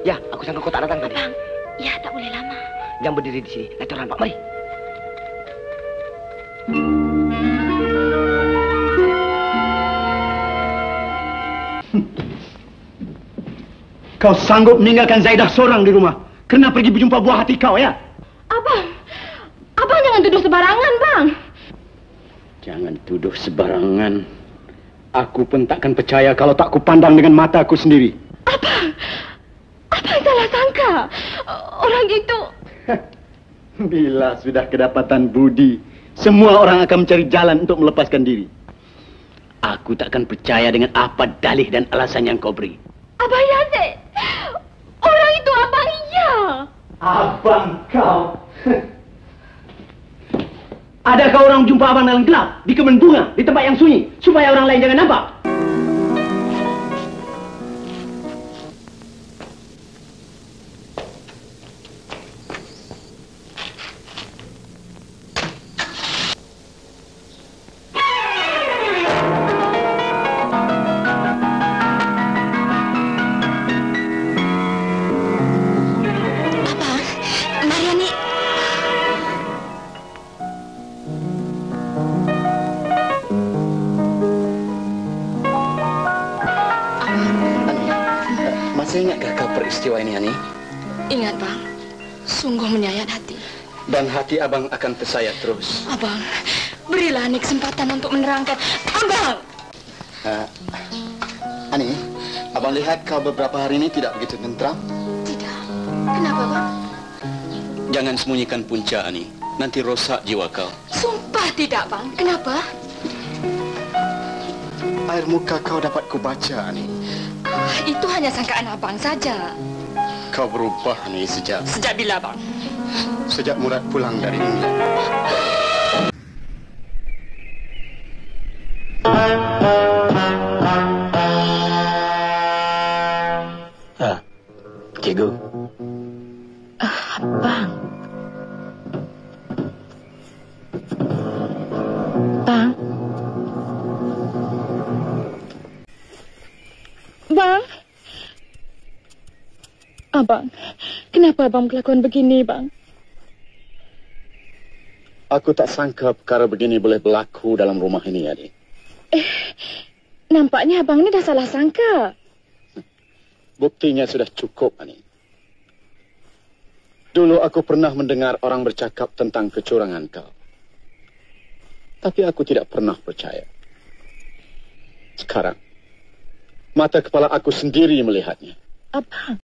Ya, aku sangka kau tak datang tadi. Abang, ya tak boleh lama. Jangan berdiri di sini. Nanti orang nampak. Mari. Kau sanggup meninggalkan Zaidah seorang di rumah kerana pergi berjumpa buah hati kau, ya? Abang jangan tuduh sebarangan, bang. Jangan tuduh sebarangan. Aku pun takkan percaya kalau tak kupandang dengan mata aku sendiri. Abang salah sangka. Orang itu... Bila sudah kedapatan budi, semua orang akan mencari jalan untuk melepaskan diri. Aku takkan percaya dengan apa dalih dan alasan yang kau beri. Abang Yazid, orang itu abang iya. Abang kau? Adakah orang jumpa abang dalam gelap, di kebun bunga, di tempat yang sunyi, supaya orang lain jangan nampak? Masih ingatkah kau peristiwa ini, Ani? Ingat, bang. Sungguh menyayat hati. Dan hati abang akan tersayat terus. Abang, berilah Ani kesempatan untuk menerangkan. Abang! Ani, abang lihat kau beberapa hari ini tidak begitu tentram. Tidak. Kenapa, bang? Jangan sembunyikan punca, Ani. Nanti rosak jiwa kau. Sumpah tidak, bang. Kenapa? Air muka kau dapat kubaca, Ani. Itu hanya sangkaan abang saja. Kau berubah, Ani, sejak bila, bang? Sejak Murad pulang dari England. Cikgu. Bang. Bang. Bang. Abang, kenapa abang melakukan begini, bang? Aku tak sangka perkara begini boleh berlaku dalam rumah ini, Adik. Nampaknya abang ni dah salah sangka. Buktinya sudah cukup, Ani. Dulu aku pernah mendengar orang bercakap tentang kecurangan kau. Tapi aku tidak pernah percaya. Sekarang, mata kepala aku sendiri melihatnya. Abang.